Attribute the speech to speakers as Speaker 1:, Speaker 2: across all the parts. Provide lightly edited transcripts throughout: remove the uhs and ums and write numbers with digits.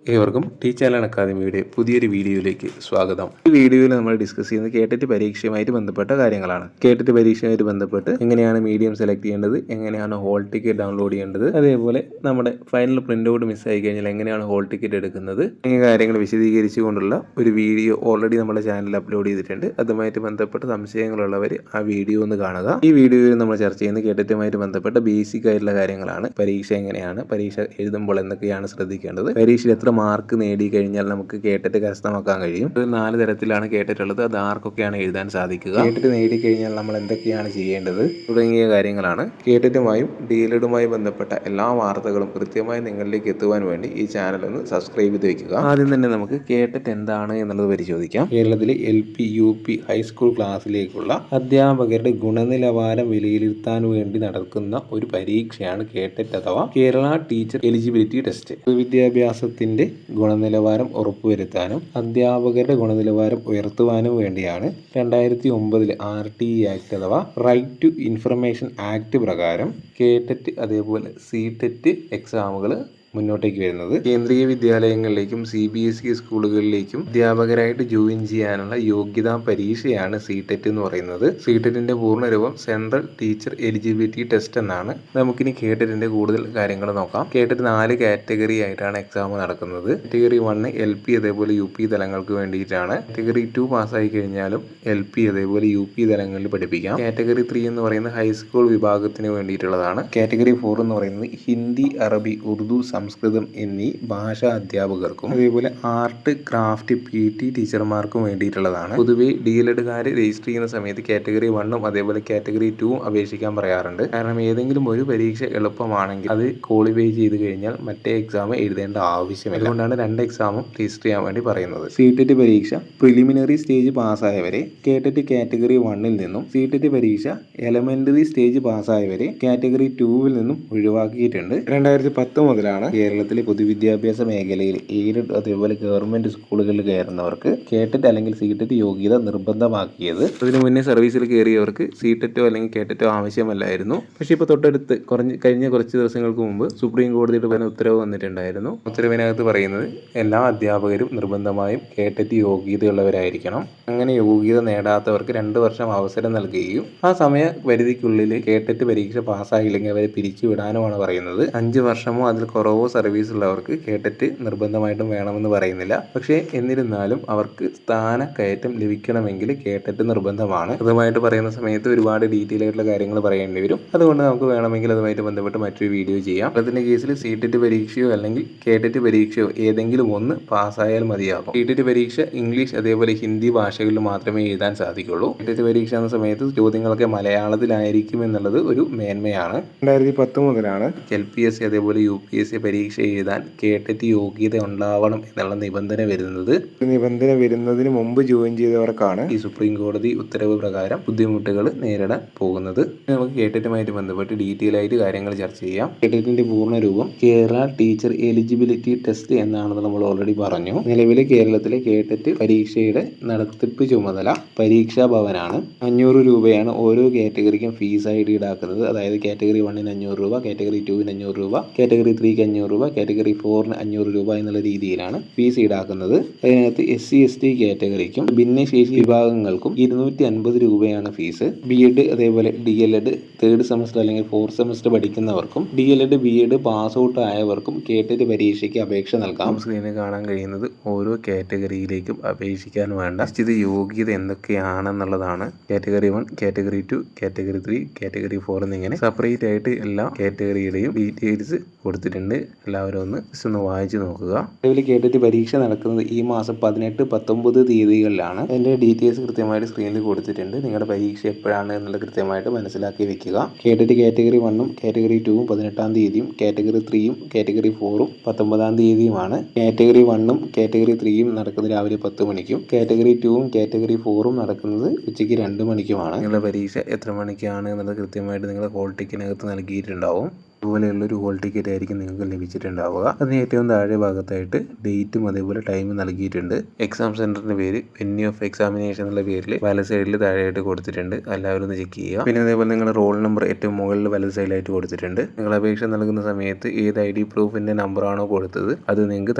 Speaker 1: ഏവർക്കും ടീച്ചർ അക്കാദമിയുടെ പുതിയൊരു വീഡിയോയിലേക്ക് സ്വാഗതം. ഈ വീഡിയോയിൽ നമ്മൾ ഡിസ്കസ് ചെയ്യുന്നത് കേട്ടറ്റ് പരീക്ഷയുമായിട്ട് ബന്ധപ്പെട്ട കാര്യങ്ങളാണ്. കേട്ടറ്റ് പരീക്ഷയുമായിട്ട് ബന്ധപ്പെട്ട് എങ്ങനെയാണ് മീഡിയം സെലക്ട് ചെയ്യേണ്ടത്, എങ്ങനെയാണ് ഹോൾ ടിക്കറ്റ് ഡൗൺലോഡ് ചെയ്യേണ്ടത്, അതേപോലെ നമ്മുടെ ഫൈനൽ പ്രിന്റ് ഔട്ട് മിസ്സായി കഴിഞ്ഞാൽ എങ്ങനെയാണ് ഹോൾ ടിക്കറ്റ് എടുക്കുന്നത്, ഈ കാര്യങ്ങൾ വിശദീകരിച്ചുകൊണ്ടുള്ള ഒരു വീഡിയോ ഓൾറെഡി നമ്മുടെ ചാനലിൽ അപ്ലോഡ് ചെയ്തിട്ടുണ്ട്. അതുമായിട്ട് ബന്ധപ്പെട്ട സംശയങ്ങളുള്ളവർ ആ വീഡിയോ ഒന്ന് കാണുക. ഈ വീഡിയോയിൽ നമ്മൾ ചർച്ച ചെയ്യുന്നത് കേട്ടറ്റുമായിട്ട് ബന്ധപ്പെട്ട ബേസിക് ആയിട്ടുള്ള കാര്യങ്ങളാണ്. പരീക്ഷ എങ്ങനെയാണ്, പരീക്ഷ എഴുതുമ്പോൾ എന്തൊക്കെയാണ് ശ്രദ്ധിക്കേണ്ടത്, പരീക്ഷയിൽ എത്ര മാർക്ക് നേടി കഴിഞ്ഞാൽ നമുക്ക് കേട്ടറ്റ് കരസ്ഥമാക്കാൻ കഴിയും. 4 തരത്തിലാണ് കേട്ടറ്റ് ഉള്ളത്. അത് ആർക്കൊക്കെയാണ് എഴുതാൻ സാധിക്കുക, കേട്ടറ്റ് നേടിക്കഴിഞ്ഞാൽ നമ്മൾ എന്തൊക്കെയാണ് ചെയ്യേണ്ടത് തുടങ്ങിയ കാര്യങ്ങളാണ്. കേട്ടറ്റുമായും DLEDുമായി ബന്ധപ്പെട്ട എല്ലാ വാർത്തകളും കൃത്യമായി നിങ്ങളിലേക്ക് എത്തുവാൻ വേണ്ടി ഈ ചാനൽ ഒന്ന് സബ്സ്ക്രൈബ് ചെയ്ത് വെക്കുക. ആദ്യം തന്നെ നമുക്ക് കേട്ടറ്റ് എന്താണ് എന്നുള്ളത് പരിശോധിക്കാം. കേരളത്തിലെ LP, UP, ഹൈസ്കൂൾ ക്ലാസ്സിലേക്കുള്ള അധ്യാപകരുടെ ഗുണനിലവാരം വിലയിരുത്താൻ വേണ്ടി നടക്കുന്ന ഒരു പരീക്ഷയാണ് കേട്ടറ്റ് അഥവാ കേരള ടീച്ചർ എലിജിബിലിറ്റി ടെസ്റ്റ്. വിദ്യാഭ്യാസത്തിന്റെ ഗുണനിലവാരം ഉറപ്പുവരുത്താനും അധ്യാപകരുടെ ഗുണനിലവാരം ഉയർത്തുവാനും വേണ്ടിയാണ് 2009 RTE ആക്ട് അഥവാ റൈറ്റ് ടു ഇൻഫർമേഷൻ ആക്ട് പ്രകാരം കേട്ടറ്റ് അതേപോലെ CTET എക്സാമുകൾ മുന്നോട്ടേക്ക് വരുന്നത്. കേന്ദ്രീയ വിദ്യാലയങ്ങളിലേക്കും CBSE സ്കൂളുകളിലേക്കും അധ്യാപകരായിട്ട് ജോയിൻ ചെയ്യാനുള്ള യോഗ്യതാ പരീക്ഷയാണ് CTET എന്ന് പറയുന്നത്. CTETന്റെ പൂർണ്ണരൂപം സെൻട്രൽ ടീച്ചർ എലിജിബിലിറ്റി ടെസ്റ്റ് എന്നാണ്. നമുക്കിനി കേട്ടറ്റിന്റെ കൂടുതൽ കാര്യങ്ങൾ നോക്കാം. കേട്ടറ്റ് 4 കാറ്റഗറി ആയിട്ടാണ് എക്സാം നടക്കുന്നത്. കാറ്റഗറി 1 LP അതേപോലെ UP തലങ്ങൾക്ക് വേണ്ടിയിട്ടാണ്. കാറ്റഗറി 2 പാസ്സായി കഴിഞ്ഞാലും LP അതേപോലെ UP തലങ്ങളിൽ പഠിപ്പിക്കാം. കാറ്റഗറി 3 എന്ന് പറയുന്നത് ഹൈസ്കൂൾ വിഭാഗത്തിന് വേണ്ടിയിട്ടുള്ളതാണ്. കാറ്റഗറി 4 എന്ന് പറയുന്നത് ഹിന്ദി, അറബി, ഉറുദു, സംസ്കൃതം എന്നീ ഭാഷാ അധ്യാപകർക്കും അതേപോലെ ആർട്ട്, ക്രാഫ്റ്റ്, PT ടീച്ചർമാർക്കും വേണ്ടിയിട്ടുള്ളതാണ്. പൊതുവെ DLEDകാർ രജിസ്റ്റർ ചെയ്യുന്ന സമയത്ത് കാറ്റഗറി 1ഉം അതേപോലെ കാറ്റഗറി 2ഉം അപേക്ഷിക്കാൻ പറയാറുണ്ട്. കാരണം ഏതെങ്കിലും ഒരു പരീക്ഷ എളുപ്പമാണെങ്കിൽ അത് ക്വാളിഫൈ ചെയ്ത് കഴിഞ്ഞാൽ മറ്റേ എക്സാം എഴുതേണ്ട ആവശ്യമില്ല. അതുകൊണ്ടാണ് 2 എക്സാമും രജിസ്റ്റർ ചെയ്യാൻ വേണ്ടി പറയുന്നത്. CTET പരീക്ഷ പ്രിലിമിനറി സ്റ്റേജ് പാസ്സായവരെ കേട്ടറ്റ് കാറ്റഗറി 1ൽ നിന്നും, CTET പരീക്ഷ എലമെന്ററി സ്റ്റേജ് പാസ്സായവരെ കാറ്റഗറി 2വിൽ നിന്നും ഒഴിവാക്കിയിട്ടുണ്ട്. 2010 മുതലാണ് കേരളത്തിലെ പൊതുവിദ്യാഭ്യാസ മേഖലയിൽ എയ്ഡഡ് അതേപോലെ ഗവൺമെന്റ് സ്കൂളുകളിൽ കയറുന്നവർക്ക് കേട്ടറ്റ് അല്ലെങ്കിൽ CTET യോഗ്യത നിർബന്ധമാക്കിയത്. അതിനു മുന്നേ സർവീസിൽ കയറിയവർക്ക് CTETോ അല്ലെങ്കിൽ കേട്ടറ്റോ ആവശ്യമല്ലായിരുന്നു. പക്ഷേ ഇപ്പോൾ തൊട്ടടുത്ത് കഴിഞ്ഞ കുറച്ച് ദിവസങ്ങൾക്ക് മുമ്പ് സുപ്രീം കോടതിയുടെ ഉത്തരവ് വന്നിട്ടുണ്ടായിരുന്നു. ഉത്തരവിനകത്ത് പറയുന്നത് എല്ലാ അധ്യാപകരും നിർബന്ധമായും കേട്ടറ്റ് യോഗ്യതയുള്ളവരായിരിക്കണം. അങ്ങനെ യോഗ്യത നേടാത്തവർക്ക് 2 വർഷം അവസരം നൽകുകയും ആ സമയ പരിധിക്കുള്ളിൽ കേട്ടറ്റ് പരീക്ഷ പാസ്സായില്ലെങ്കിൽ അവരെ പിരിച്ചുവിടാനുമാണ് പറയുന്നത്. 5 വർഷമോ അതിൽ കുറവോ സർവീസ് ഉള്ളവർക്ക് കേട്ടറ്റ് നിർബന്ധമായിട്ടും വേണമെന്ന് പറയുന്നില്ല. പക്ഷേ എന്നിരുന്നാലും അവർക്ക് സ്ഥാനക്കയറ്റം ലഭിക്കണമെങ്കിൽ കേട്ടറ്റ് നിർബന്ധമാണ്. അതുമായിട്ട് പറയുന്ന സമയത്ത് ഒരുപാട് ഡീറ്റെയിൽ ആയിട്ടുള്ള കാര്യങ്ങൾ പറയേണ്ടി വരും. അതുകൊണ്ട് നമുക്ക് വേണമെങ്കിൽ അതുമായിട്ട് ബന്ധപ്പെട്ട് മറ്റൊരു വീഡിയോ ചെയ്യാം. അതിന്റെ കേസിൽ CTET പരീക്ഷയോ അല്ലെങ്കിൽ കേട്ടറ്റ് പരീക്ഷയോ ഏതെങ്കിലും ഒന്ന് പാസ്സായാൽ മതിയാകും. CTET പരീക്ഷ ഇംഗ്ലീഷ് അതേപോലെ ഹിന്ദി ഭാഷകളിൽ മാത്രമേ എഴുതാൻ സാധിക്കുള്ളൂ. CTET പരീക്ഷ എന്ന സമയത്ത് ചോദ്യങ്ങളൊക്കെ മലയാളത്തിലായിരിക്കും എന്നുള്ളത് ഒരു മേന്മയാണ്. 2010 മുതലാണ് LPSC അതേപോലെ UPSC പരീക്ഷ എഴുതാൻ കേട്ടറ്റ് യോഗ്യത ഉണ്ടാവണം എന്നുള്ള നിബന്ധന വരുന്നത്. നിബന്ധന വരുന്നതിന് മുമ്പ് ജോയിൻ ചെയ്തവർക്കാണ് ഈ സുപ്രീം കോടതി ഉത്തരവ് പ്രകാരം ബുദ്ധിമുട്ടുകൾ നേരിടാൻ പോകുന്നത്. നമുക്ക് കേട്ടറ്റുമായിട്ട് ബന്ധപ്പെട്ട് ഡീറ്റെയിൽ ആയിട്ട് കാര്യങ്ങൾ ചർച്ച ചെയ്യാം. കേട്ടറ്റിന്റെ പൂർണ്ണരൂപം കേരള ടീച്ചർ എലിജിബിലിറ്റി ടെസ്റ്റ് എന്നാണെന്ന് നമ്മൾ ഓൾറെഡി പറഞ്ഞു. നിലവിലെ കേരളത്തിലെ കേട്ടറ്റ് പരീക്ഷയുടെ നടത്തിപ്പ് ചുമതല പരീക്ഷാ ഭവനാണ്. 500 രൂപയാണ് ഓരോ കാറ്റഗറിക്കും ഫീസായിട്ട് ഈടാക്കുന്നത്. അതായത് കാറ്റഗറി 1ന് 500 രൂപ, കാറ്റഗറി 2ന് 500 രൂപ, കാറ്റഗറി 3ക്ക് 500 രൂപ, കാറ്റഗറി 4ന് 500 രൂപ എന്നുള്ള രീതിയിലാണ് ഫീസ് ഈടാക്കുന്നത്. അതിനകത്ത് SC ST കാറ്റഗറിക്കും ഭിന്നശേഷി വിഭാഗങ്ങൾക്കും 250 രൂപയാണ് ഫീസ്. BEd അതേപോലെ DLED 3rd സെമസ്റ്റർ അല്ലെങ്കിൽ 4th സെമസ്റ്റർ പഠിക്കുന്നവർക്കും DLED BEd പാസ് ഔട്ട് ആയവർക്കും കേട്ടറ്റ് പരീക്ഷയ്ക്ക് അപേക്ഷ നൽകാം. സ്ക്രീനിൽ കാണാൻ കഴിയുന്നത് ഓരോ കാറ്റഗറിയിലേക്കും അപേക്ഷിക്കാൻ വേണ്ട നിശ്ചിത യോഗ്യത എന്തൊക്കെയാണെന്നുള്ളതാണ്. കാറ്റഗറി 1, കാറ്റഗറി 2, കാറ്റഗറി 3, കാറ്റഗറി 4 എന്നിങ്ങനെ സെപ്പറേറ്റ് ആയിട്ട് എല്ലാ കാറ്റഗറിയുടെയും ഡീറ്റെയിൽസ് കൊടുത്തിട്ടുണ്ട്. എല്ലാവരും ഒന്ന് വായിച്ചു നോക്കുക. നിലവിൽ കേട്ടറ്റ് പരീക്ഷ നടക്കുന്നത് ഈ മാസം 18, 19 തീയതികളിലാണ്. അതിന്റെ ഡീറ്റെയിൽസ് കൃത്യമായിട്ട് സ്ക്രീനിൽ കൊടുത്തിട്ടുണ്ട്. നിങ്ങളുടെ പരീക്ഷ എപ്പോഴാണ് എന്നുള്ളത് കൃത്യമായിട്ട് മനസ്സിലാക്കി വെക്കുക. കേട്ടറ്റ് കാറ്റഗറി 1ഉം കാറ്റഗറി 2ഉം 18-ാം തീയതിയും കാറ്റഗറി 3യും കാറ്റഗറി 4ഉം 19-ാം തീയതിയുമാണ്. കാറ്റഗറി 1ഉം കാറ്റഗറി 3യും നടക്കുന്നത് രാവിലെ 10 മണിക്കും കാറ്റഗറി 2ഉം കാറ്റഗറി 4ഉം നടക്കുന്നത് ഉച്ചയ്ക്ക് 2 മണിക്കുമാണ്. നിങ്ങളുടെ പരീക്ഷ എത്ര മണിക്കാണ് എന്നുള്ളത് കൃത്യമായിട്ട് നിങ്ങൾ ഹോൾ ടിക്കറ്റിനകത്ത് നൽകിയിട്ടുണ്ടാവും. അതുപോലെയുള്ളൊരു ഹോൾ ടിക്കറ്റ് ആയിരിക്കും നിങ്ങൾക്ക് ലഭിച്ചിട്ടുണ്ടാവുക. അതിന് ഏറ്റവും താഴെ ഭാഗത്തായിട്ട് ഡേറ്റും അതേപോലെ ടൈമും നൽകിയിട്ടുണ്ട്. എക്സാം സെന്ററിന്റെ പേര് വെന്യൂ ഓഫ് എക്സാമിനേഷൻ എന്നുള്ള പേരിൽ വല സൈഡിൽ താഴെയായിട്ട് കൊടുത്തിട്ടുണ്ട്. എല്ലാവരും ഒന്ന് ചെക്ക് ചെയ്യുക. പിന്നെ അതേപോലെ നിങ്ങളുടെ റോൾ നമ്പർ ഏറ്റവും മുകളിൽ വല സൈഡിലായിട്ട് കൊടുത്തിട്ടുണ്ട്. നിങ്ങൾ അപേക്ഷ നൽകുന്ന സമയത്ത് ഏത് ID പ്രൂഫിന്റെ നമ്പറാണോ കൊടുത്തത് അത് നിങ്ങൾക്ക്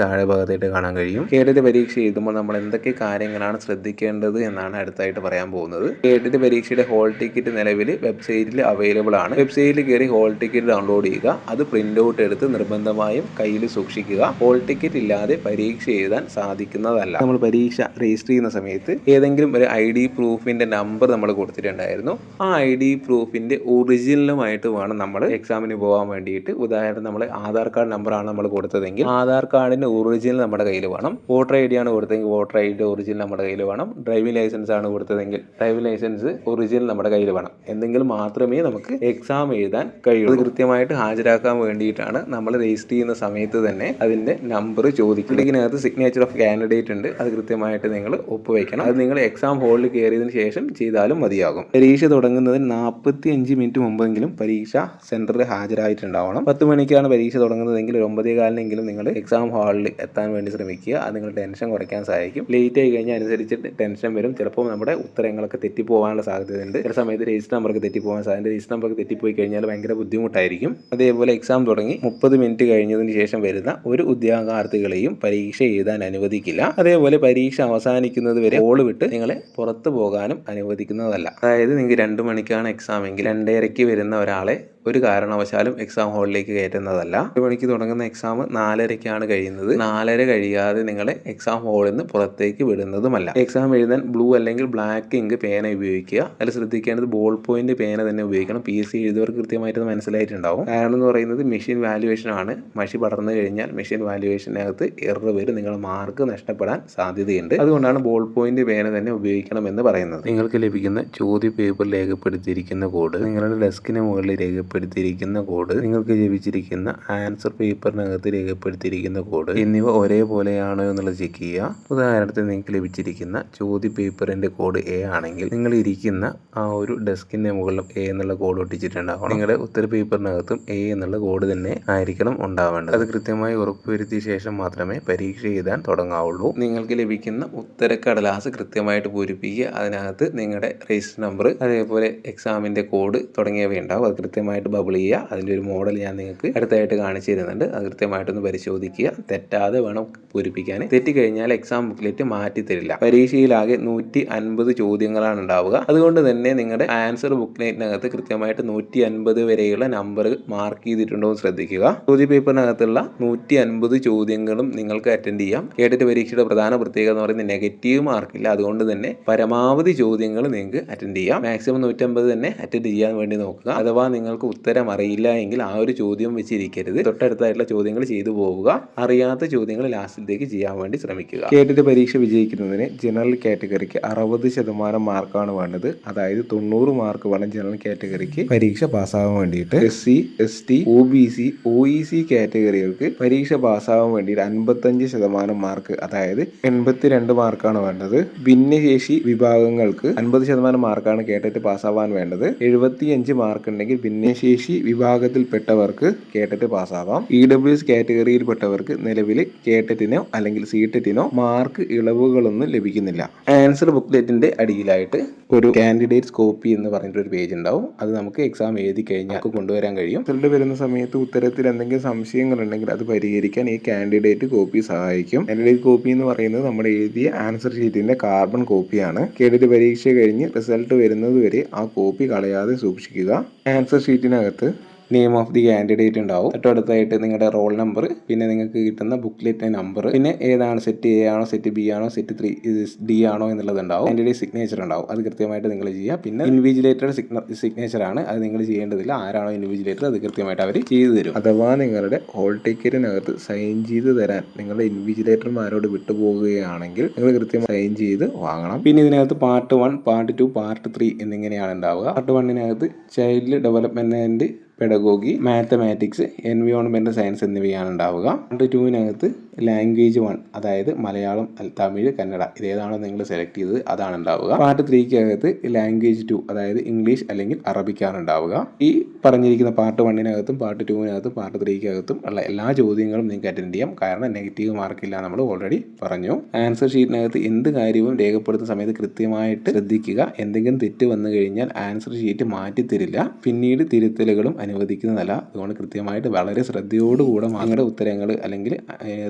Speaker 1: താഴെ ഭാഗത്തായിട്ട് കാണാൻ കഴിയും. കേട്ടിട്ട് പരീക്ഷ എഴുതുമ്പോൾ നമ്മൾ എന്തൊക്കെ കാര്യങ്ങളാണ് ശ്രദ്ധിക്കേണ്ടത് എന്നാണ് അടുത്തായിട്ട് പറയാൻ പോകുന്നത്. കേട്ടിട്ട് പരീക്ഷയുടെ ഹോൾ ടിക്കറ്റ് നിലവിൽ വെബ്സൈറ്റിൽ അവൈലബിൾ ആണ്. വെബ്സൈറ്റിൽ കയറി ഹോൾ ടിക്കറ്റ് ഡൗൺലോഡ് ചെയ്യുക. അത് പ്രിന്റ് ഔട്ട് എടുത്ത് നിർബന്ധമായും കയ്യിൽ സൂക്ഷിക്കുക. ഹോൾ ടിക്കറ്റ് ഇല്ലാതെ പരീക്ഷ എഴുതാൻ സാധിക്കുന്നതല്ല. നമ്മൾ പരീക്ഷ രജിസ്റ്റർ ചെയ്യുന്ന സമയത്ത് ഏതെങ്കിലും ഒരു ID പ്രൂഫിന്റെ നമ്പർ നമ്മൾ കൊടുത്തിട്ടുണ്ടായിരുന്നു. ആ ID പ്രൂഫിന്റെ ഒറിജിനലുമായിട്ട് വേണം നമ്മൾ എക്സാമിന് പോകാൻ വേണ്ടിയിട്ട്. ഉദാഹരണം നമ്മൾ ആധാർ കാർഡ് നമ്പറാണ് നമ്മൾ കൊടുത്തതെങ്കിൽ ആധാർ കാർഡിന്റെ ഒറിജിനൽ നമ്മുടെ കയ്യിൽ വേണം. വോട്ടർ ID ആണ് കൊടുത്തതെങ്കിൽ വോട്ടർ ID ഒറിജിനൽ നമ്മുടെ കയ്യിൽ വേണം. ഡ്രൈവിംഗ് ലൈസൻസ് ആണ് കൊടുത്തതെങ്കിൽ ഡ്രൈവിംഗ് ലൈസൻസ് ഒറിജിനൽ നമ്മുടെ കയ്യിൽ വേണം. എന്തെങ്കിലും മാത്രമേ നമുക്ക് എക്സാം എഴുതാൻ കഴിയുള്ളൂ. കൃത്യമായിട്ട് ഹാജരാക്കാൻ വേണ്ടിയിട്ടാണ് നമ്മൾ രജിസ്റ്റർ ചെയ്യുന്ന സമയത്ത് തന്നെ അതിന്റെ നമ്പർ ചോദിക്കുന്നത്. ഇതിനകത്ത് സിഗ്നേച്ചർ ഓഫ് കാൻഡിഡേറ്റ് ഉണ്ട്. അത് കൃത്യമായിട്ട് നിങ്ങൾ ഒപ്പുവെക്കണം. അത് നിങ്ങൾ എക്സാം ഹോളിൽ കയറിയതിനു ശേഷം ചെയ്താലും മതിയാകും. പരീക്ഷ തുടങ്ങുന്നതിന് 45 മിനിറ്റ് മുമ്പെങ്കിലും പരീക്ഷ സെന്ററിൽ ഹാജരായിട്ടുണ്ടാവണം. 10 മണിക്കാണ് പരീക്ഷ തുടങ്ങുന്നതെങ്കിൽ 9:15 നിങ്ങൾ എക്സാം ഹാളിൽ എത്താൻ വേണ്ടി ശ്രമിക്കുക. അത് നിങ്ങൾ ടെൻഷൻ കുറയ്ക്കാൻ സഹായിക്കും. ലേറ്റ് ആയി കഴിഞ്ഞാൽ അനുസരിച്ചിട്ട് ടെൻഷൻ വരും. ചിലപ്പോൾ നമ്മുടെ ഉത്തരങ്ങളൊക്കെ തെറ്റിപ്പോകാനുള്ള സാധ്യതയുണ്ട്. ചില സമയത്ത് രജിസ്റ്റർ നമ്പർക്ക് തെറ്റിപ്പോകാൻ സാധ്യത. രജിസ്റ്റർ നമ്പർക്ക് തെറ്റിപ്പോയി കഴിഞ്ഞാൽ ഭയങ്കര ബുദ്ധിമുട്ടായിരിക്കും. അതേപോലെ എക്സാം തുടങ്ങി 30 മിനിറ്റ് കഴിഞ്ഞതിന് ശേഷം വരുന്ന ഒരു ഉദ്യോഗാർത്ഥികളെയും പരീക്ഷ എഴുതാൻ അനുവദിക്കില്ല. അതേപോലെ പരീക്ഷ അവസാനിക്കുന്നത് വരെ ഹോൾ വിട്ട് നിങ്ങളെ പുറത്തു പോകാനും അനുവദിക്കുന്നതല്ല. അതായത് നിങ്ങൾക്ക് 2 മണിക്കാണ് എക്സാം എങ്കിൽ 2:30 വരുന്ന ഒരാളെ ഒരു കാരണവശാലും എക്സാം ഹാളിലേക്ക് കയറ്റുന്നതല്ല. 1 മണിക്ക് തുടങ്ങുന്ന എക്സാം 4:30 കഴിയുന്നത്. 4:30 കഴിയാതെ നിങ്ങളെ എക്സാം ഹാളിൽ നിന്ന് പുറത്തേക്ക് വിടുന്നതുമല്ല. എക്സാം എഴുതാൻ ബ്ലൂ അല്ലെങ്കിൽ ബ്ലാക്ക് ഇങ്ക് പേന ഉപയോഗിക്കുക. അതിൽ ശ്രദ്ധിക്കേണ്ടത് ബോൾ പോയിന്റ് പേന തന്നെ ഉപയോഗിക്കണം. PSC എഴുതുന്നവർക്ക് കൃത്യമായിട്ട് മനസ്സിലായിട്ടുണ്ടാവും. കാരണം എന്ന് പറയുന്നത് മെഷീൻ വാല്യുവേഷൻ ആണ്. മഷി പടർന്നു കഴിഞ്ഞാൽ മെഷീൻ വാല്യുവേഷനകത്ത് എറർ വരും. നിങ്ങളുടെ മാർക്ക് നഷ്ടപ്പെടാൻ സാധ്യതയുണ്ട്. അതുകൊണ്ടാണ് ബോൾ പോയിന്റ് പേന തന്നെ ഉപയോഗിക്കണം എന്ന് പറയുന്നത്. നിങ്ങൾക്ക് ലഭിക്കുന്ന ചോദ്യ പേപ്പർ രേഖപ്പെടുത്തിയിരിക്കുന്ന കോഡ്, നിങ്ങളുടെ ഡെസ്കിന് മുകളിൽ രേഖപ്പെടുത്തിയിരിക്കുന്ന കോഡ്, നിങ്ങൾക്ക് ലഭിച്ചിരിക്കുന്ന ആൻസർ പേപ്പറിനകത്ത് രേഖപ്പെടുത്തിയിരിക്കുന്ന കോഡ് എന്നിവ ഒരേപോലെയാണോ എന്നുള്ളത് ചെക്ക് ചെയ്യുക. ഉദാഹരണത്തിന് നിങ്ങൾക്ക് ലഭിച്ചിരിക്കുന്ന ചോദ്യ പേപ്പറിന്റെ കോഡ് A ആണെങ്കിൽ നിങ്ങൾ ഇരിക്കുന്ന ആ ഒരു ഡെസ്കിന്റെ മുകളിലും A എന്നുള്ള കോഡ് ഒട്ടിച്ചിട്ടുണ്ടാവണം. നിങ്ങളുടെ ഉത്തര പേപ്പറിനകത്തും A എന്നുള്ള കോഡ് തന്നെ ആയിരിക്കണം ഉണ്ടാവേണ്ടത്. അത് കൃത്യമായി ഉറപ്പുവരുത്തിയ ശേഷം മാത്രമേ പരീക്ഷ എഴുതാൻ തുടങ്ങാവുള്ളൂ. നിങ്ങൾക്ക് ലഭിക്കുന്ന ഉത്തരക്കടലാസ് കൃത്യമായിട്ട് പൂരിപ്പിക്കുക. അതിനകത്ത് നിങ്ങളുടെ രജിസ്റ്റർ നമ്പർ, അതേപോലെ എക്സാമിന്റെ കോഡ് തുടങ്ങിയവയുണ്ടാവും. അത് കൃത്യമായിട്ട് ബബിൾ ചെയ്യുക. അതിൻ്റെ ഒരു മോഡൽ ഞാൻ നിങ്ങൾക്ക് അടുത്തായിട്ട് കാണിച്ചു തരുന്നുണ്ട്. അത് കൃത്യമായിട്ടൊന്ന് പരിശോധിക്കുക. തെറ്റാതെ വേണം പൂരിപ്പിക്കാൻ. തെറ്റിക്കഴിഞ്ഞാൽ എക്സാം ബുക്ക്ലെറ്റ് മാറ്റി തരില്ല. പരീക്ഷയിലാകെ 150 ചോദ്യങ്ങളാണ് ഉണ്ടാവുക. അതുകൊണ്ട് തന്നെ നിങ്ങളുടെ ആൻസർ ബുക്ക്ലെറ്റിനകത്ത് കൃത്യമായിട്ട് 150 വരെയുള്ള നമ്പർ മാർക്ക് ചെയ്തിട്ടുണ്ടോ എന്ന് ശ്രദ്ധിക്കുക. ചോദ്യ പേപ്പറിനകത്തുള്ള 150 ചോദ്യങ്ങളും നിങ്ങൾക്ക് അറ്റൻഡ് ചെയ്യാം. കേട്ടിട്ട് പരീക്ഷയുടെ പ്രധാന പ്രത്യേകത എന്ന് പറയുന്നത് നെഗറ്റീവ് മാർക്കില്ല. അതുകൊണ്ട് തന്നെ പരമാവധി ചോദ്യങ്ങൾ നിങ്ങൾക്ക് അറ്റൻഡ് ചെയ്യാം. മാക്സിമം 150 തന്നെ അറ്റൻഡ് ചെയ്യാൻ വേണ്ടി നോക്കുക. അഥവാ നിങ്ങൾക്ക് ഉത്തരം അറിയില്ല എങ്കിൽ ആ ഒരു ചോദ്യം വെച്ചിരിക്കരുത്. തൊട്ടടുത്തായിട്ടുള്ള ചോദ്യങ്ങൾ ചെയ്തു പോവുക. അറിയാത്ത ചോദ്യങ്ങൾ ലാസ്റ്റിലേക്ക് ചെയ്യാൻ വേണ്ടി ശ്രമിക്കുക. കേട്ടിട്ട് പരീക്ഷ വിജയിക്കുന്നതിന് ജനറൽ കാറ്റഗറിക്ക് 60% മാർക്കാണ് വേണ്ടത്. അതായത് 90 മാർക്ക് വേണം ജനറൽ കാറ്റഗറിക്ക് പരീക്ഷ പാസ്സാവാൻ വേണ്ടിയിട്ട്. SC, ST, OBC, OEC കാറ്റഗറികൾക്ക് പരീക്ഷ പാസ്സാവാൻ വേണ്ടിയിട്ട് 55% മാർക്ക്, അതായത് 82 മാർക്കാണ് വേണ്ടത്. ഭിന്നശേഷി വിഭാഗങ്ങൾക്ക് 50% മാർക്കാണ് കേട്ടിട്ട് പാസ്സാവാൻ വേണ്ടത്. 75 മാർക്ക് ഉണ്ടെങ്കിൽ ഭിന്നശേഷി വിഭാഗത്തിൽപ്പെട്ടവർക്ക് കേട്ടിട്ട് പാസ്സാവാം. EWS കാറ്റഗറിയിൽപ്പെട്ടവർക്ക് നിലവിൽ കേട്ടറ്റിനോ അല്ലെങ്കിൽ സീറ്ററ്റിനോ മാർക്ക് ഇളവുകളൊന്നും ലഭിക്കുന്നില്ല. ആൻസർ ബുക്ക്ലെറ്റിന്റെ അടിയിലായിട്ട് ഒരു കാൻഡിഡേറ്റ്സ് കോപ്പി എന്ന് പറഞ്ഞിട്ടൊരു പേജ് ഉണ്ടാവും. അത് നമുക്ക് എക്സാം എഴുതി കഴിഞ്ഞാൽ കൊണ്ടുവരാൻ കഴിയും. റിസൾട്ട് വരുന്ന സമയത്ത് ഉത്തരത്തിൽ എന്തെങ്കിലും സംശയങ്ങൾ ഉണ്ടെങ്കിൽ അത് പരിഹരിക്കാൻ ഈ കാൻഡിഡേറ്റ് കോപ്പി സഹായിക്കും. കാൻഡിഡേറ്റ് കോപ്പി എന്ന് പറയുന്നത് നമ്മുടെ എഴുതിയ ആൻസർ ഷീറ്റിന്റെ കാർബൺ കോപ്പിയാണ്. കേട്ടിട്ട് പരീക്ഷ കഴിഞ്ഞ് റിസൾട്ട് വരുന്നത് വരെ ആ കോപ്പി കളയാതെ സൂക്ഷിക്കുക. ആൻസർ ഷീറ്റിനകത്ത് നെയിം ഓഫ് ദി കാൻഡിഡേറ്റ് ഉണ്ടാവും. തൊട്ടടുത്തായിട്ട് നിങ്ങളുടെ റോൾ നമ്പർ, പിന്നെ നിങ്ങൾക്ക് കിട്ടുന്ന ബുക്ക്ലെറ്റിന്റെ നമ്പർ, പിന്നെ ഏതാണ് സെറ്റ് A ആണോ സെറ്റ് B ആണോ സെറ്റ് 3D ആണോ എന്നുള്ളത് ഉണ്ടാവും. കാൻഡിഡേറ്റ് സിഗ്നേച്ചർ ഉണ്ടാവും. അത് കൃത്യമായിട്ട് നിങ്ങൾ ചെയ്യുക. പിന്നെ ഇൻവിജിലേറ്റഡ് സിഗ്നേച്ചർ ആണ്. അത് നിങ്ങൾ ചെയ്യേണ്ടതില്ല. ആരാണോ ഇൻവിജിലേറ്റർ അത് കൃത്യമായിട്ട് അവർ ചെയ്തു തരും. അഥവാ നിങ്ങളുടെ ഹോൾ ടിക്കറ്റിനകത്ത് സൈൻ ചെയ്ത് തരാൻ നിങ്ങളുടെ ഇൻവിജിലേറ്റർമാരോട് വിട്ടുപോകുകയാണെങ്കിൽ നിങ്ങൾ കൃത്യമായി സൈൻ ചെയ്ത് വാങ്ങണം. പിന്നെ ഇതിനകത്ത് പാർട്ട് 1, പാർട്ട് 2, പാർട്ട് 3 എന്നിങ്ങനെയാണ് ഉണ്ടാവുക. പാർട്ട് 1-നകത്ത് child development and pedagogy, mathematics, environment science എന്നിവയാണ് ഉണ്ടാവുക. പാർട്ട് 2-നകത്ത് ലാംഗ്വേജ് 1 അതായത് മലയാളം, തമിഴ്, കന്നഡ ഇതേതാണോ നിങ്ങൾ സെലക്ട് ചെയ്തത് അതാണ് ഉണ്ടാവുക. പാർട്ട് 3 ലാംഗ്വേജ് 2 അതായത് ഇംഗ്ലീഷ് അല്ലെങ്കിൽ അറബിക്കാണ് ഉണ്ടാവുക. ഈ പറഞ്ഞിരിക്കുന്ന പാർട്ട് 1 പാർട്ട് 2 പാർട്ട് 3 ഉള്ള എല്ലാ ചോദ്യങ്ങളും നിങ്ങൾക്ക് അറ്റൻഡ് ചെയ്യാം. കാരണം നെഗറ്റീവ് മാർക്കില്ല, നമ്മൾ ഓൾറെഡി പറഞ്ഞു. ആൻസർ ഷീറ്റിനകത്ത് എന്ത് കാര്യവും രേഖപ്പെടുത്തുന്ന സമയത്ത് കൃത്യമായിട്ട് ശ്രദ്ധിക്കുക. എന്തെങ്കിലും തെറ്റ് വന്നു കഴിഞ്ഞാൽ ആൻസർ ഷീറ്റ് മാറ്റിത്തരില്ല, പിന്നീട് തിരുത്തലുകളും അനുവദിക്കുന്നതല്ല. അതുകൊണ്ട് കൃത്യമായിട്ട് വളരെ ശ്രദ്ധയോടുകൂടെ നിങ്ങളുടെ ഉത്തരങ്ങൾ അല്ലെങ്കിൽ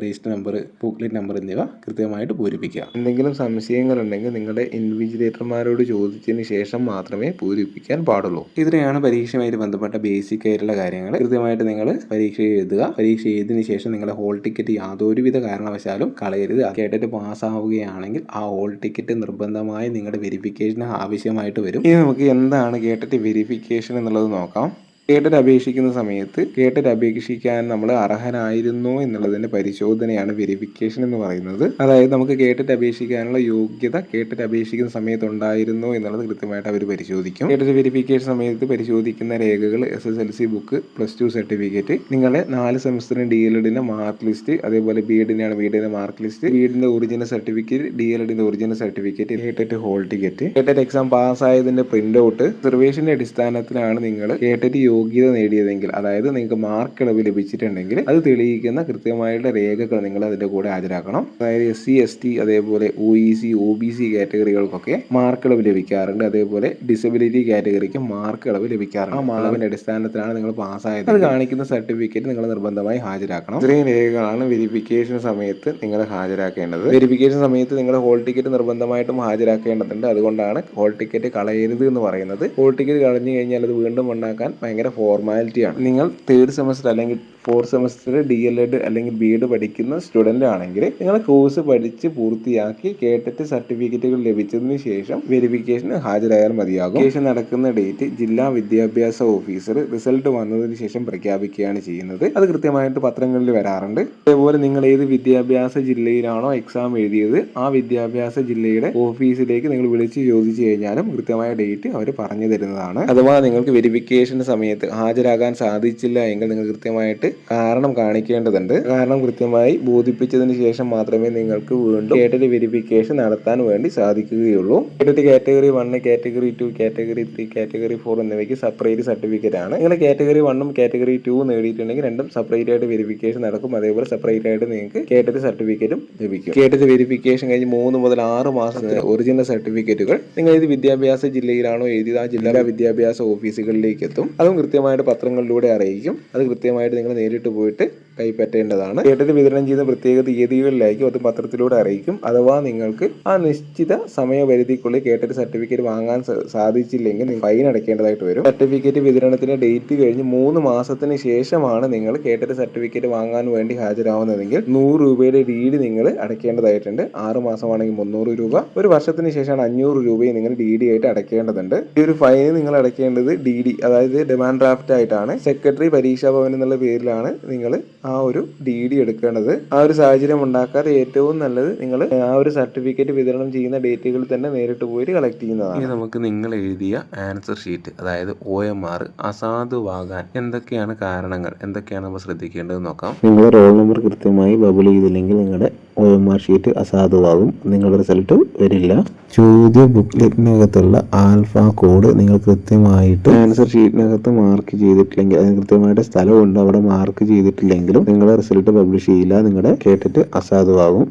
Speaker 1: രജിസ്റ്റർ നമ്പർ, ബുക്ക്ലെറ്റ് നമ്പർ എന്നിവ കൃത്യമായിട്ട് പൂരിപ്പിക്കുക. എന്തെങ്കിലും സംശയങ്ങളുണ്ടെങ്കിൽ നിങ്ങളുടെ ഇൻവിജിലേറ്റർമാരോട് ചോദിച്ചതിന് ശേഷം മാത്രമേ പൂരിപ്പിക്കാൻ പാടുള്ളൂ. ഇതിനെയാണ് പരീക്ഷയുമായിട്ട് ബന്ധപ്പെട്ട ബേസിക് ആയിട്ടുള്ള കാര്യങ്ങൾ. കൃത്യമായിട്ട് നിങ്ങൾ പരീക്ഷ എഴുതുക. പരീക്ഷ എഴുതിയതിനു ശേഷം നിങ്ങളുടെ ഹോൾ ടിക്കറ്റ് യാതൊരുവിധ കാരണവശാലും കളയരുത്. കേട്ടിട്ട് പാസ്സാവുകയാണെങ്കിൽ ആ ഹോൾ ടിക്കറ്റ് നിർബന്ധമായി നിങ്ങളുടെ വെരിഫിക്കേഷന് ആവശ്യമായിട്ട് വരും. ഇനി നമുക്ക് എന്താണ് കേട്ടിട്ട് വെരിഫിക്കേഷൻ എന്നുള്ളത് നോക്കാം. കേട്ടിട്ട് അപേക്ഷിക്കുന്ന സമയത്ത് കേട്ടിട്ട് അപേക്ഷിക്കാൻ നമ്മൾ അർഹനായിരുന്നോ എന്നുള്ളതിന്റെ പരിശോധനയാണ് വെരിഫിക്കേഷൻ എന്ന് പറയുന്നത്. അതായത് നമുക്ക് കേട്ടിട്ട് അപേക്ഷിക്കാനുള്ള യോഗ്യത കേട്ടിട്ട് അപേക്ഷിക്കുന്ന സമയത്ത് ഉണ്ടായിരുന്നോ എന്നുള്ളത് കൃത്യമായിട്ട് അവർ പരിശോധിക്കും. കേട്ടിട്ട് വെരിഫിക്കേഷൻ സമയത്ത് പരിശോധിക്കുന്ന രേഖകൾ SSLC ബുക്ക്, +2 സർട്ടിഫിക്കറ്റ്, നിങ്ങളുടെ 4 സെമസ്റ്ററിന് DLEDന്റെ മാർക്ക് ലിസ്റ്റ്, അതേപോലെ BEdന്റെ BEdന്റെ മാർക്ക് ലിസ്റ്റ്, BEdന്റെ ഒറിജിനൽ സർട്ടിഫിക്കറ്റ്, DLEDന്റെ original certificate, KTET hall ticket, KTET exam പാസ്സായതിന്റെ പ്രിന്റ് ഔട്ട്, റിസർവേഷന്റെ അടിസ്ഥാനത്തിലാണ് നിങ്ങൾ കേട്ടിട്ട് യോഗ്യത നേടിയതെങ്കിൽ, അതായത് നിങ്ങൾക്ക് മാർക്ക് ഇളവ് ലഭിച്ചിട്ടുണ്ടെങ്കിൽ അത് തെളിയിക്കുന്ന കൃത്യമായിട്ടുള്ള രേഖകൾ നിങ്ങൾ അതിന്റെ കൂടെ ഹാജരാക്കണം. അതായത് SC ST അതേപോലെ OEC OBC കാറ്റഗറികൾക്കൊക്കെ മാർക്ക് ഇളവ് ലഭിക്കാറുണ്ട്. അതേപോലെ ഡിസബിലിറ്റി കാറ്റഗറിക്ക് മാർക്ക് ഇളവ് ലഭിക്കാറുണ്ട്. ആ മാർക്കിന്റെ അടിസ്ഥാനത്തിലാണ് നിങ്ങൾ പാസ്സായത്. അത് കാണിക്കുന്ന സർട്ടിഫിക്കറ്റ് നിങ്ങൾ നിർബന്ധമായി ഹാജരാക്കണം. ഇത്രയും രേഖകളാണ് വെരിഫിക്കേഷൻ സമയത്ത് നിങ്ങൾ ഹാജരാക്കേണ്ടത്. വെരിഫിക്കേഷൻ സമയത്ത് നിങ്ങളുടെ ഹോൾ ടിക്കറ്റ് നിർബന്ധമായിട്ടും ഹാജരാക്കേണ്ടതുണ്ട്. അതുകൊണ്ടാണ് ഹോൾ ടിക്കറ്റ് കളയരുത് എന്ന് പറയുന്നത്. ഹോൾ ടിക്കറ്റ് കളഞ്ഞു കഴിഞ്ഞാൽ അത് വീണ്ടും ഉണ്ടാക്കാൻ ഭയങ്കര ഫോർമാലിറ്റിയാണ്. നിങ്ങൾ 3rd സെമസ്റ്റർ അല്ലെങ്കിൽ 4th സെമസ്റ്റർ DLED അല്ലെങ്കിൽ BEd പഠിക്കുന്ന സ്റ്റുഡന്റ് ആണെങ്കിൽ നിങ്ങൾ കോഴ്സ് പഠിച്ച് പൂർത്തിയാക്കി കേട്ടിട്ട് സർട്ടിഫിക്കറ്റുകൾ ലഭിച്ചതിന് ശേഷം വെരിഫിക്കേഷന് ഹാജരായാൽ മതിയാകും. വെരിഫിക്കേഷൻ നടക്കുന്ന ഡേറ്റ് ജില്ലാ വിദ്യാഭ്യാസ ഓഫീസർ റിസൾട്ട് വന്നതിന് ശേഷം പ്രഖ്യാപിക്കുകയാണ് ചെയ്യുന്നത്. അത് കൃത്യമായിട്ട് പത്രങ്ങളിൽ വരാറുണ്ട്. അതേപോലെ നിങ്ങൾ ഏത് വിദ്യാഭ്യാസ ജില്ലയിലാണോ എക്സാം എഴുതിയത് ആ വിദ്യാഭ്യാസ ജില്ലയുടെ ഓഫീസിലേക്ക് നിങ്ങൾ വിളിച്ച് ചോദിച്ചു കഴിഞ്ഞാലും കൃത്യമായ ഡേറ്റ് അവർ പറഞ്ഞു തരുന്നതാണ്. അഥവാ നിങ്ങൾക്ക് വെരിഫിക്കേഷൻ സമയത്ത് ഹാജരാകാൻ സാധിച്ചില്ല എങ്കിൽ നിങ്ങൾ കൃത്യമായിട്ട് കാരണം കാണിക്കേണ്ടതുണ്ട്. കാരണം കൃത്യമായി ബോധിപ്പിച്ചതിന് ശേഷം മാത്രമേ നിങ്ങൾക്ക് വീണ്ടും കേട്ടിട്ട് വെരിഫിക്കേഷൻ നടത്താൻ വേണ്ടി സാധിക്കുകയുള്ളൂ. കേട്ടിട്ട് കാറ്റഗറി 1, കാറ്റഗറി 2, കാറ്റഗറി 3, കാറ്റഗറി 4 എന്നിവയ്ക്ക് സെപ്പറേറ്റ് സർട്ടിഫിക്കറ്റ് ആണ്. നിങ്ങൾ കാറ്റഗറി 1ഉം കാറ്റഗറി 2ഉം നേടിയിട്ടുണ്ടെങ്കിൽ രണ്ടും സെപ്പറേറ്റ് ആയിട്ട് വെരിഫിക്കേഷൻ നടക്കും. അതേപോലെ സെപ്പറേറ്റ് ആയിട്ട് നിങ്ങൾക്ക് കേട്ടിട്ട് സർട്ടിഫിക്കറ്റും ലഭിക്കും. കേട്ടിട്ട് വെരിഫിക്കേഷൻ കഴിഞ്ഞ് 3 മുതൽ 6 മാസത്തിന് ഒറിജിനൽ സർട്ടിഫിക്കറ്റുകൾ നിങ്ങൾ ഏത് വിദ്യാഭ്യാസ ജില്ലയിലാണോ എഴുതിയത് ആ ജില്ലാ വിദ്യാഭ്യാസ ഓഫീസുകളിലേക്ക് എത്തും. അതും കൃത്യമായിട്ട് പത്രങ്ങളിലൂടെ അറിയിക്കും. അത് കൃത്യമായിട്ട് നിങ്ങൾ നേരിട്ട് പോയിട്ട് കൈപ്പറ്റേണ്ടതാണ്. കേട്ടിട്ട് വിതരണം ചെയ്യുന്ന പ്രത്യേക തീയതികളിലായിരിക്കും അത് പത്രത്തിലൂടെ അറിയിക്കും. അഥവാ നിങ്ങൾക്ക് ആ നിശ്ചിത സമയപരിധിക്കുള്ളിൽ കേട്ടിട്ട് സർട്ടിഫിക്കറ്റ് വാങ്ങാൻ സാധിച്ചില്ലെങ്കിൽ ഫൈൻ അടയ്ക്കേണ്ടതായിട്ട് വരും. സർട്ടിഫിക്കറ്റ് വിതരണത്തിന് ഡേറ്റ് കഴിഞ്ഞ് 3 മാസത്തിന് ശേഷമാണ് നിങ്ങൾ കേട്ടിട്ട് സർട്ടിഫിക്കറ്റ് വാങ്ങാൻ വേണ്ടി ഹാജരാവുന്നതെങ്കിൽ 100 രൂപയുടെ DD നിങ്ങൾ അടയ്ക്കേണ്ടതായിട്ടുണ്ട്. 6 മാസമാണെങ്കിൽ 300 രൂപ, ഒരു വർഷത്തിന് ശേഷമാണ് 500 രൂപയും നിങ്ങൾ DD ആയിട്ട് അടയ്ക്കേണ്ടതുണ്ട്. ഈ ഒരു ഫൈൻ നിങ്ങൾ അടയ്ക്കേണ്ടത് DD അതായത് ഡിമാൻഡ് ഡ്രാഫ്റ്റ് ആയിട്ടാണ്. സെക്രട്ടറി പരീക്ഷാ ഭവൻ എന്നുള്ള പേരിലാണ് നിങ്ങൾ ആ ഒരു DD എടുക്കേണ്ടത്. ആ ഒരു സാഹചര്യം ഉണ്ടാക്കാതെ ഏറ്റവും നല്ലത് നിങ്ങൾ ആ ഒരു സർട്ടിഫിക്കറ്റ് വിതരണം ചെയ്യുന്ന ഡേറ്റുകളിൽ തന്നെ നേരിട്ട് പോയിട്ട് കളക്ട് ചെയ്യുന്നതാണ്. ഇനി നമുക്ക് നിങ്ങൾ എഴുതിയ ആൻസർ ഷീറ്റ് അതായത് OMR അസാധുവാകാൻ എന്തൊക്കെയാണ് കാരണങ്ങൾ, എന്തൊക്കെയാണ് നമ്മൾ ശ്രദ്ധിക്കേണ്ടത് നോക്കാം. നിങ്ങളുടെ റോൾ നമ്പർ കൃത്യമായി ബബിൾ ചെയ്തില്ലെങ്കിൽ നിങ്ങളുടെ OMR ഷീറ്റ് അസാധുവാകും, നിങ്ങളുടെ റിസൾട്ട് വരില്ല. ചോദ്യ ബുക്ക്ലെറ്റിനകത്തുള്ള ആൽഫ കോഡ് നിങ്ങൾ കൃത്യമായിട്ട് ആൻസർ ഷീറ്റിനകത്ത് മാർക്ക് ചെയ്തിട്ടില്ലെങ്കിൽ, അതിന് കൃത്യമായിട്ട് സ്ഥലമുണ്ട് അവിടെ മാർക്ക് ചെയ്തിട്ടില്ലെങ്കിലും നിങ്ങളുടെ റിസൾട്ട് പബ്ലിഷ് ചെയ്യില്ല, നിങ്ങളുടെ കേട്ടിട്ട് അസാധുവാകും.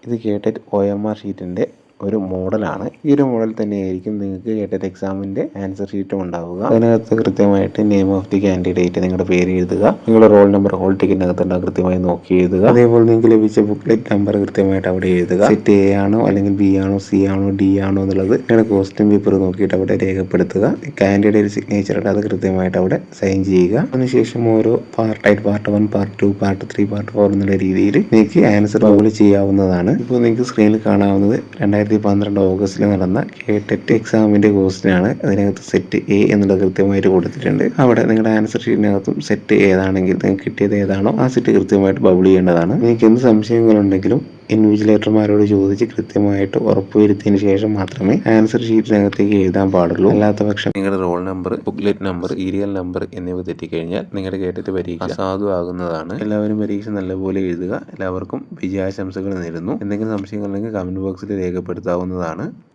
Speaker 1: ഇത് കേട്ടിട്ട് OMR ഷീറ്റിന്റെ ഒരു മോഡലാണ്. ഈ ഒരു മോഡൽ തന്നെയായിരിക്കും നിങ്ങൾക്ക് കേട്ടറ്റ് എക്സാമിന്റെ ആൻസർ ഷീറ്റും ഉണ്ടാവുക. അതിനകത്ത് കൃത്യമായിട്ട് നെയിം ഓഫ് ദി കാൻഡിഡേറ്റ്, നിങ്ങളുടെ പേര് എഴുതുക, നിങ്ങളുടെ റോൾ നമ്പർ ഹോൾ ടിക്കറ്റിനകത്ത് ഉണ്ടാകും കൃത്യമായി നോക്കി എഴുതുക. അതേപോലെ നിങ്ങൾക്ക് ലഭിച്ച ബുക്ക്ലെറ്റ് നമ്പർ കൃത്യമായിട്ട് അവിടെ എഴുതുക. സെറ്റ് A ആണോ അല്ലെങ്കിൽ B ആണോ C ആണോ D ആണോ എന്നുള്ളത് നിങ്ങളുടെ ക്വസ്റ്റ്യൻ പേപ്പർ നോക്കിയിട്ട് അവിടെ രേഖപ്പെടുത്തുക. കാൻഡിഡേറ്റ് സിഗ്നേച്ചർ അത് കൃത്യമായിട്ട് അവിടെ സൈൻ ചെയ്യുക. അതിനുശേഷം ഓരോ പാർട്ടായിട്ട് പാർട്ട് 1, പാർട്ട് 2, പാർട്ട് 3, പാർട്ട് 4 എന്നുള്ള രീതിയിൽ നിങ്ങൾക്ക് ആൻസർ പബ്ലിഷ് ചെയ്യാവുന്നതാണ്. ഇപ്പോൾ നിങ്ങൾക്ക് സ്ക്രീനിൽ കാണാവുന്നത് 2012 ഓഗസ്റ്റിൽ നടന്ന കേട്ടറ്റ് എക്സാമിന്റെ ക്വസ്റ്റ്യൻ ആണ്. അതിനകത്ത് സെറ്റ് A എന്നുള്ളത് കൃത്യമായിട്ട് കൊടുത്തിട്ടുണ്ട്. അവിടെ നിങ്ങളുടെ ആൻസർ ഷീറ്റിനകത്തും സെറ്റ് ഏതാണെങ്കിൽ നിങ്ങൾക്ക് കിട്ടിയത് ഏതാണോ ആ സെറ്റ് കൃത്യമായിട്ട് ബബിൾ ചെയ്യേണ്ടതാണ്. നിങ്ങൾക്ക് എന്ത് സംശയങ്ങളുണ്ടെങ്കിലും ഇൻവിജിലേറ്റർമാരോട് ചോദിച്ച് കൃത്യമായിട്ട് ഉറപ്പുവരുത്തിയതിന് ശേഷം മാത്രമേ ആൻസർ ഷീറ്റിനകത്തേക്ക് എഴുതാൻ പാടുള്ളൂ. അല്ലാത്ത പക്ഷം നിങ്ങളുടെ roll number, booklet number, serial number എന്നിവ തെറ്റിക്കഴിഞ്ഞാൽ നിങ്ങളുടെ കേട്ടിട്ട് പരീക്ഷ അസാധുവാകുന്നതാണ്. എല്ലാവരും പരീക്ഷ നല്ലപോലെ എഴുതുക. എല്ലാവർക്കും വിജയാശംസകൾ നേരുന്നു. എന്തെങ്കിലും സംശയങ്ങളുണ്ടെങ്കിൽ കമന്റ് ബോക്സിൽ രേഖപ്പെടുത്താവുന്നതാണ്.